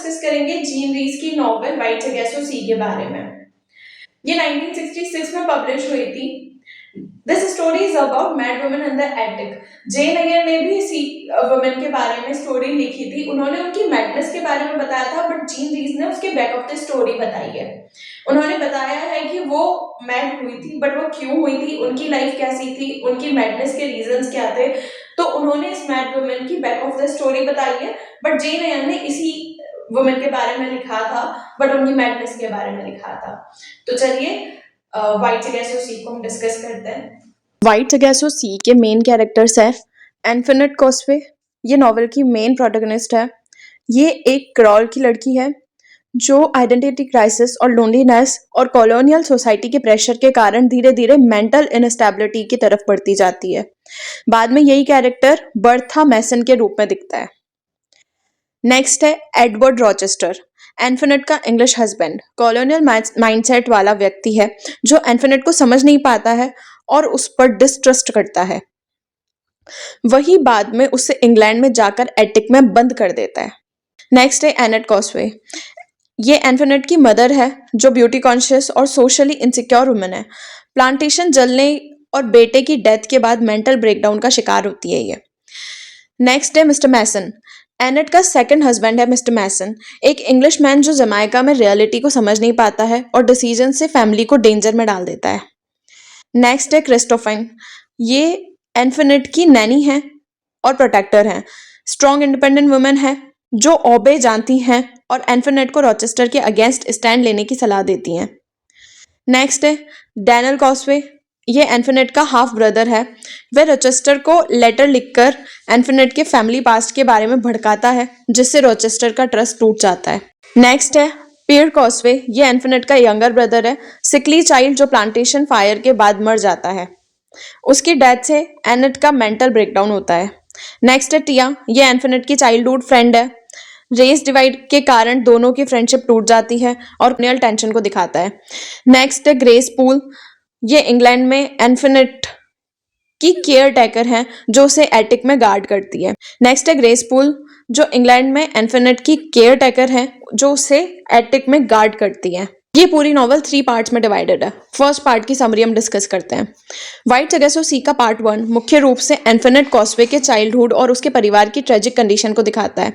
Discuss करेंगे gene रीस की novel white against सी के बारे में। ये 1966 में पब्लिश हुई थी। This story is about mad woman in the attic. Jane Eyre ने भी इसी वुमन के बारे में स्टोरी लिखी थी। उन्होंने उनकी मैडनेस के बारे में बताया था, बट जीन रीस ने उसके बैक ऑफ द स्टोरी बताई है। उन्होंने बताया है कि वो मैड हुई थी, बट वो क्यों हुई थी, उनकी लाइफ कैसी थी, उनकी मैडनेस के रीजंस क्या थे। तो उन्होंने इस मैड वुमन की बैक ऑफ द स्टोरी बताई है, बट जेन एयर ने इसी वुमन के बारे में लिखा था, बट उनकी मैडनेस के बारे में लिखा था। तो चलिए व्हाइट अगेंस्ट सी को हम डिस्कस करते हैं। व्हाइट अगेंस्ट सी के मेन कैरेक्टर्स है इन्फिनिट कॉस्वे। ये नॉवल की मेन प्रोटैगनिस्ट है। ये एक क्रॉल की लड़की है जो आइडेंटिटी क्राइसिस और लोनलीनेस और कॉलोनियल सोसाइटी के प्रेशर के कारण धीरे धीरे मेंटल इनस्टेबिलिटी की तरफ बढ़ती जाती है। बाद में यही कैरेक्टर बर्था मैसन के रूप में दिखता है। नेक्स्ट है एडवर्ड रॉचेस्टर, इन्फिनिट का इंग्लिश हस्बैंड। कॉलोनियल माइंडसेट वाला व्यक्ति है जो इन्फिनिट को समझ नहीं पाता है और उस पर डिस्ट्रस्ट करता है। वही बाद में उसे इंग्लैंड में जाकर एटिक में बंद कर देता है। नेक्स्ट है एनेट कॉस्वे। ये इन्फिनिट की मदर है जो ब्यूटी कॉन्शियस और सोशली इनसिक्योर वुमन है। प्लांटेशन जलने और बेटे की डेथ के बाद मेंटल ब्रेकडाउन का शिकार होती है ये। नेक्स्ट है मिस्टर मैसन। एनेट का सेकंड हस्बैंड है मिस्टर मैसन, एक इंग्लिश मैन जो जमाइका में रियलिटी को समझ नहीं पाता है और डिसीजन से फैमिली को डेंजर में डाल देता है। नेक्स्ट है क्रिस्टोफाइन। ये इन्फिनिट की नैनी है और प्रोटेक्टर है। स्ट्रॉन्ग इंडिपेंडेंट वुमेन है जो ओबे जानती हैं और इन्फिनिट को रॉचेस्टर के अगेंस्ट स्टैंड लेने की सलाह देती हैं। नेक्स्ट है डैनियल कॉस्वे। ये इन्फिनिट का हाफ ब्रदर है। वह रॉचेस्टर को लेटर लिखकर इन्फिनिट के फैमिली पास्ट के बारे में भड़काता है, जिससे रॉचेस्टर का ट्रस्ट टूट जाता है। नेक्स्ट है पियर कॉस्वे। ये इन्फिनिट का यंगर ब्रदर है, सिकली चाइल्ड जो प्लांटेशन फायर के बाद मर जाता है। उसकी डेथ से एनेट का मेंटल ब्रेकडाउन होता है। नेक्स्ट है टिया। ये इन्फिनिट की चाइल्डहुड फ्रेंड है। रेस डिवाइड के कारण दोनों की फ्रेंडशिप टूट जाती है और कम्युनल टेंशन को दिखाता है। नेक्स्ट है ग्रेस पूल। ये इंग्लैंड में इन्फिनिट की केयर टेकर हैं जो उसे एटिक में गार्ड करती है। नेक्स्ट है ग्रेस पूल जो इंग्लैंड में इन्फिनिट की केयर टेकर है जो उसे एटिक में गार्ड करती है। ये पूरी नॉवल 3 पार्ट्स में डिवाइडेड है। फर्स्ट पार्ट की समरी हम डिस्कस करते हैं। व्हाइट अगेंस्ट सी का पार्ट 1 मुख्य रूप से इन्फिनिट कॉस्वे के चाइल्डहुड और उसके परिवार की ट्रेजिक कंडीशन को दिखाता है।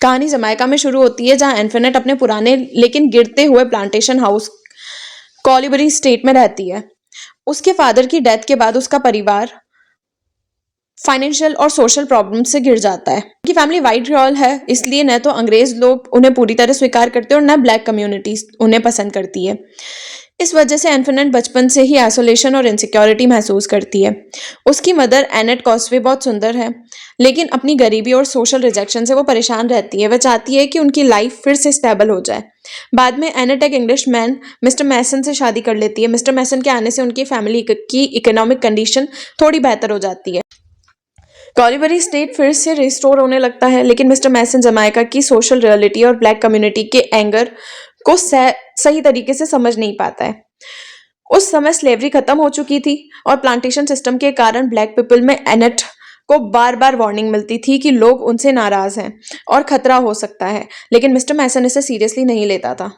कहानी जमाइका में शुरू होती है जहां इन्फिनिट अपने पुराने लेकिन गिरते हुए प्लांटेशन हाउस कॉलिबरी स्टेट में रहती है। उसके फादर की डेथ के बाद उसका परिवार फाइनेंशियल और सोशल प्रॉब्लम से गिर जाता है। उनकी फैमिली वाइट क्रियोल है, इसलिए न तो अंग्रेज लोग उन्हें पूरी तरह स्वीकार करते और न ब्लैक कम्युनिटीज उन्हें पसंद करती है। इस वजह से इन्फिनिट बचपन से ही आइसोलेशन और इनसिक्योरिटी महसूस करती है। उसकी मदर एनेट कॉस्वे बहुत सुंदर है, लेकिन अपनी गरीबी और सोशल रिजेक्शन से वो परेशान रहती है। वह चाहती है कि उनकी लाइफ फिर से स्टेबल हो जाए। बाद में एनेट एक इंग्लिश मैन मिस्टर मैसन से शादी कर लेती है। मिस्टर मैसन के आने से उनकी फैमिली की इकोनॉमिक कंडीशन थोड़ी बेहतर हो जाती है। कॉलिबरी स्टेट फिर से रिस्टोर होने लगता है, लेकिन मिस्टर मैसन जमाइका की सोशल रियलिटी और ब्लैक कम्युनिटी के एंगर को सही तरीके से समझ नहीं पाता है। उस समय स्लेवरी खत्म हो चुकी थी और प्लांटेशन सिस्टम के कारण ब्लैक पीपल में एनेट को बार बार वार्निंग मिलती थी कि लोग उनसे नाराज हैं और खतरा हो सकता है, लेकिन मिस्टर मैसन इसे सीरियसली नहीं लेता था।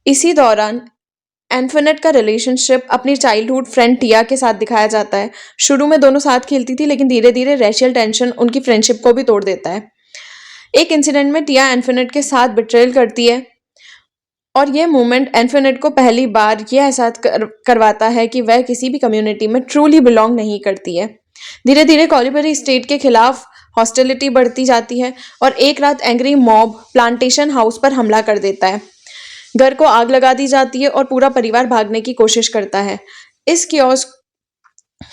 इसी दौरान इन्फिनिट का रिलेशनशिप अपनी चाइल्डहुड फ्रेंड टिया के साथ दिखाया जाता है। शुरू में दोनों साथ खेलती थी, लेकिन धीरे धीरे रेशियल टेंशन उनकी फ्रेंडशिप को भी तोड़ देता है। एक इंसिडेंट में टिया इन्फिनिट के साथ बिट्रेल करती है और यह मोमेंट इन्फिनिट को पहली बार यह एहसास करवाता है कि वह किसी भी कम्युनिटी में ट्रूली बिलोंग नहीं करती है। धीरे धीरे कॉलिबरी स्टेट के खिलाफ हॉस्टिलिटी बढ़ती जाती है और एक रात एंग्री मॉब प्लांटेशन हाउस पर हमला कर देता है। घर को आग लगा दी जाती है और पूरा परिवार भागने की कोशिश करता है। इस कियोस्क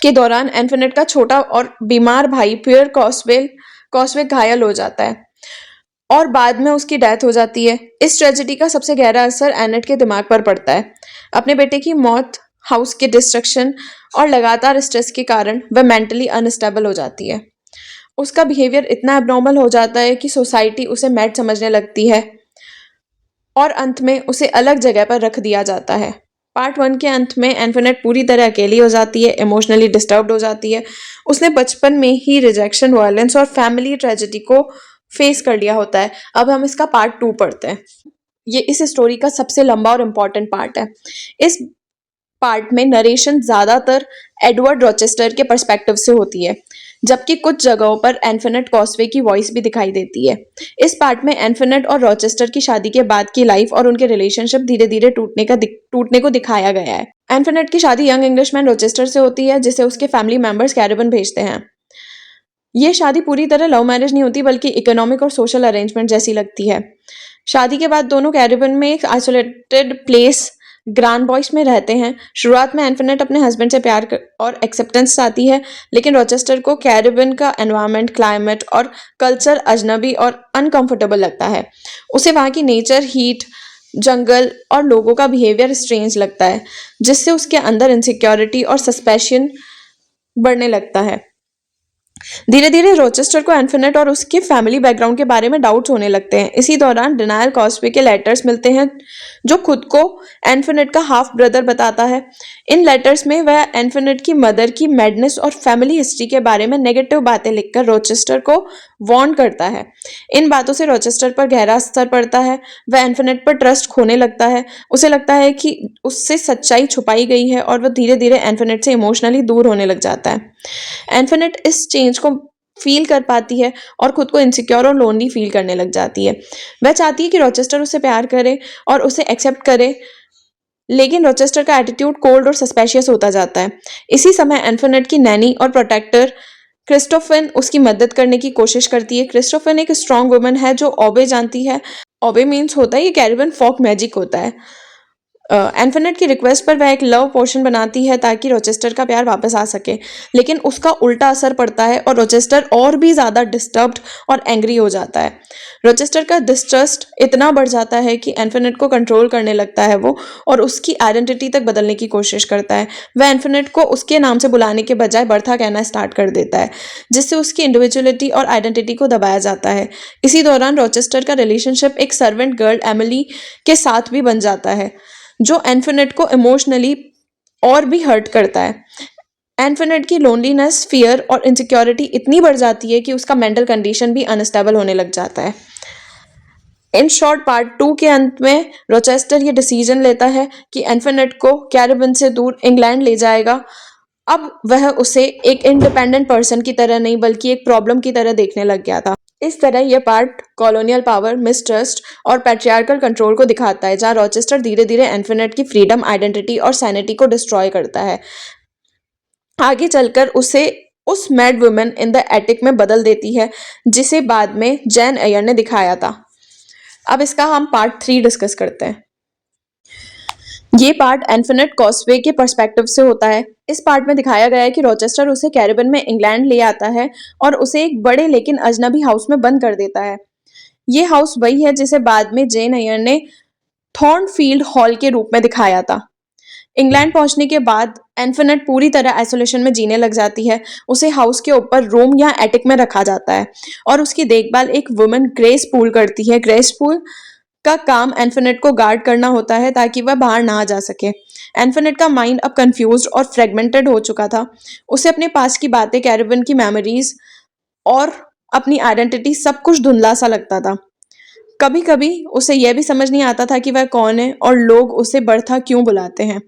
के दौरान इन्फिनिट का छोटा और बीमार भाई पियर कॉस्वे घायल हो जाता है और बाद में उसकी डेथ हो जाती है। इस ट्रेजेडी का सबसे गहरा असर एनेट के दिमाग पर पड़ता है। अपने बेटे की मौत, हाउस के डिस्ट्रक्शन और लगातार स्ट्रेस के कारण वह मेंटली अनस्टेबल हो जाती है। उसका बिहेवियर इतना एबनॉर्मल हो जाता है कि सोसाइटी उसे मैड समझने लगती है और अंत में उसे अलग जगह पर रख दिया जाता है। पार्ट 1 के अंत में इन्फिनिट पूरी तरह अकेली हो जाती है, इमोशनली डिस्टर्ब्ड हो जाती है। उसने बचपन में ही रिजेक्शन, वायलेंस और फैमिली ट्रेजेडी को फेस कर लिया होता है। अब हम इसका पार्ट 2 पढ़ते हैं। ये इस स्टोरी का सबसे लंबा और इम्पोर्टेंट पार्ट है। इस पार्ट में नरेशन ज़्यादातर एडवर्ड रॉचेस्टर के पर्सपेक्टिव से होती है, जबकि कुछ जगहों पर इन्फिनिट कॉसवे की वॉइस भी दिखाई देती है। इस पार्ट में इन्फिनिट और रॉचेस्टर की शादी के बाद की लाइफ और उनके रिलेशनशिप धीरे धीरे टूटने को दिखाया गया है। इन्फिनिट की शादी यंग इंग्लिशमैन रॉचेस्टर से होती है, जिसे उसके फैमिली मेंबर्स कैरिबियन भेजते हैं। ये शादी पूरी तरह लव मैरिज नहीं होती, बल्कि इकोनॉमिक और सोशल अरेंजमेंट जैसी लगती है। शादी के बाद दोनों कैरिबियन में एक आइसोलेटेड प्लेस ग्रांड बॉयस में रहते हैं। शुरुआत में इन्फिनिट अपने हस्बैंड से और एक्सेप्टेंस चाहती है, लेकिन रॉचेस्टर को कैरिबियन का एनवायरनमेंट, क्लाइमेट और कल्चर अजनबी और अनकंफर्टेबल लगता है। उसे वहाँ की नेचर, हीट, जंगल और लोगों का बिहेवियर स्ट्रेंज लगता है, जिससे उसके अंदर इनसिक्योरिटी और सस्पेशन बढ़ने लगता है। धीरे धीरे रोचेस्टर को इन्फिनिट और उसके फैमिली बैकग्राउंड के बारे में डाउट्स होने लगते हैं। इसी दौरान डिनायल कॉस्वे के लेटर्स मिलते हैं, जो खुद को इन्फिनिट का हाफ ब्रदर बताता है। इन लेटर्स में वह इन्फिनिट की मदर की मैडनेस और फैमिली हिस्ट्री के बारे में नेगेटिव बातें लिखकर रोचेस्टर को वार्न करता है। इन बातों से रोचेस्टर पर गहरा असर पड़ता है। वह इन्फिनिट पर ट्रस्ट खोने लगता है। उसे लगता है कि उससे सच्चाई छुपाई गई है और वह धीरे धीरे इन्फिनिट से इमोशनली दूर होने लग जाता है। इन्फिनिट इस चेंज को फील कर पाती है और खुद को इनसिक्योर और लोनली फील करने लग जाती है। वह चाहती है कि रॉचेस्टर उसे प्यार करे और उसे एक्सेप्ट करे, लेकिन रॉचेस्टर का एटीट्यूड कोल्ड और सस्पेशियस होता जाता है। इसी समय इन्फिनिट की नैनी और प्रोटेक्टर क्रिस्टोफिन उसकी मदद करने की कोशिश करती है। क्रिस्टोफिन एक स्ट्रॉन्ग वुमन है जो ओबे जानती है। ओबे मीन्स होता है, ये कैरिबियन फोक मैजिक होता है। इन्फिनिट की रिक्वेस्ट पर वह एक लव पोशन बनाती है ताकि रोचेस्टर का प्यार वापस आ सके, लेकिन उसका उल्टा असर पड़ता है और रोचेस्टर और भी ज़्यादा डिस्टर्ब्ड और एंग्री हो जाता है। रोचेस्टर का डिस्ट्रस्ट इतना बढ़ जाता है कि इन्फिनिट को कंट्रोल करने लगता है वो, और उसकी आइडेंटिटी तक बदलने की कोशिश करता है। वह इन्फिनिट को उसके नाम से बुलाने के बजाय बर्था कहना स्टार्ट कर देता है, जिससे उसकी इंडिविजुअलिटी और आइडेंटिटी को दबाया जाता है। इसी दौरान रोचेस्टर का रिलेशनशिप एक सर्वेंट गर्ल एमिली के साथ भी बन जाता है, जो इन्फिनिट को इमोशनली और भी हर्ट करता है। इन्फिनिट की लोनलीनेस, फियर और इनसिक्योरिटी इतनी बढ़ जाती है कि उसका मेंटल कंडीशन भी अनस्टेबल होने लग जाता है। इन शॉर्ट, पार्ट 2 के अंत में रोचेस्टर ये डिसीजन लेता है कि इन्फिनिट को कैरिबियन से दूर इंग्लैंड ले जाएगा। अब वह उसे एक इंडिपेंडेंट पर्सन की तरह नहीं, बल्कि एक प्रॉब्लम की तरह देखने लग गया था। इस तरह यह पार्ट कॉलोनियल पावर, मिसट्रस्ट और पैट्रियार्कल कंट्रोल को दिखाता है, जहां रॉचेस्टर धीरे धीरे इन्फिनिट की फ्रीडम, आइडेंटिटी और सैनिटी को डिस्ट्रॉय करता है। आगे चलकर उसे उस mad woman in the attic में बदल देती है, जिसे बाद में जैन एयर ने दिखाया था। अब इसका हम पार्ट 3 डिस्कस करते हैं। ये पार्ट इन्फिनिट कॉसवे के पर्सपेक्टिव से होता है। इस पार्ट में दिखाया गया है कि रॉचेस्टर उसे कैरिबियन में इंग्लैंड ले आता है और उसे एक बड़े लेकिन अजनबी हाउस में बंद कर देता है। ये हाउस वही है जिसे बाद में जेन एयर ने थॉर्नफील्ड हॉल के रूप में दिखाया था। इंग्लैंड पहुंचने के बाद इन्फिनिट पूरी तरह आइसोलेशन में जीने लग जाती है। उसे हाउस के ऊपर रूम या एटिक में रखा जाता है और उसकी देखभाल एक वुमन ग्रेस पूल करती है। ग्रेस पूल का काम इन्फिनिट को गार्ड करना होता है ताकि वह बाहर ना आ जा सके। इन्फिनिट का माइंड अब कंफ्यूज्ड और फ्रेगमेंटेड हो चुका था। उसे अपने पास की बातें, कैरिबियन की मेमोरीज और अपनी आइडेंटिटी सब कुछ धुंधला सा लगता था। कभी कभी उसे यह भी समझ नहीं आता था कि वह कौन है और लोग उसे बर्था क्यों बुलाते हैं।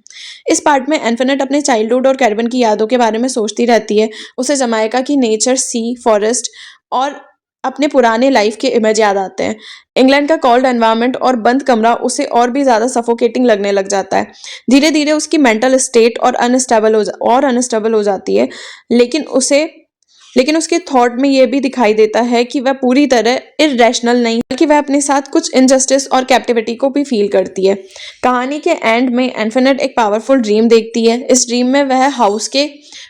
इस पार्ट में इन्फिनिट अपने चाइल्डहुड और कैरिबियन की यादों के बारे में सोचती रहती है। उसे जमाइका की नेचर, सी, फॉरेस्ट और अपने पुराने लाइफ के इमेज याद आते हैं। इंग्लैंड का कोल्ड एनवायरनमेंट और बंद कमरा उसे और भी ज़्यादा सफोकेटिंग लगने लग जाता है। धीरे धीरे उसकी मेंटल स्टेट और अनस्टेबल हो जाती है, लेकिन उसके थॉट में यह भी दिखाई देता है कि वह पूरी तरह इरेशनल नहीं, बल्कि वह अपने साथ कुछ इनजस्टिस और कैप्टिविटी को भी फील करती है। कहानी के एंड में इन्फिनिट एक पावरफुल ड्रीम देखती है। इस ड्रीम में वह हाउस के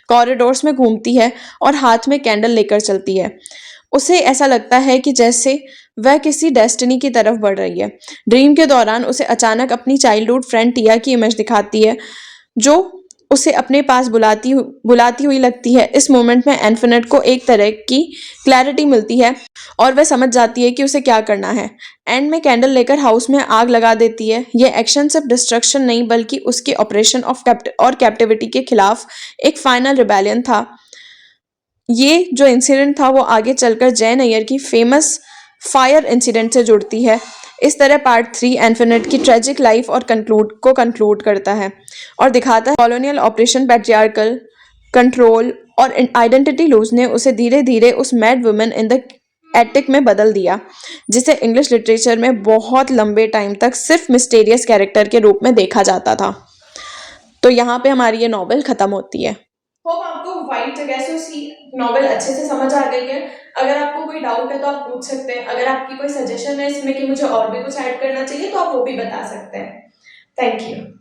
कॉरिडोर्स में घूमती है और हाथ में कैंडल लेकर चलती है। उसे ऐसा लगता है कि जैसे वह किसी डेस्टिनी की तरफ बढ़ रही है। ड्रीम के दौरान उसे अचानक अपनी चाइल्डहुड फ्रेंड टिया की इमेज दिखाती है, जो उसे अपने पास बुलाती हुई लगती है। इस मोमेंट में इन्फिनिट को एक तरह की क्लैरिटी मिलती है और वह समझ जाती है कि उसे क्या करना है। एंड में कैंडल लेकर हाउस में आग लगा देती है। यह एक्शन सिर्फ डिस्ट्रक्शन नहीं, बल्कि उसके ऑपरेशन और कैप्टिविटी के खिलाफ एक फाइनल रिबेलियन था। ये जो इंसिडेंट था वो आगे चलकर जैन एयर की फेमस फायर इंसिडेंट से जुड़ती है। इस तरह पार्ट 3 इन्फिनिट की ट्रेजिक लाइफ और कंक्लूड करता है और दिखाता है कॉलोनियल ऑपरेशन, पैट्रियार्कल कंट्रोल और आइडेंटिटी लूज ने उसे धीरे धीरे उस mad woman in the attic में बदल दिया, जिसे इंग्लिश लिटरेचर में बहुत लंबे टाइम तक सिर्फ मिस्टीरियस कैरेक्टर के रूप में देखा जाता था। तो यहाँ पे हमारी ये नॉवेल खत्म होती है। होप आपको व्हाइट जगैसो सी नॉवेल अच्छे से समझ आ गई है। अगर आपको कोई डाउट है तो आप पूछ सकते हैं। अगर आपकी कोई सजेशन है इसमें कि मुझे और भी कुछ ऐड करना चाहिए तो आप वो भी बता सकते हैं। Thank you.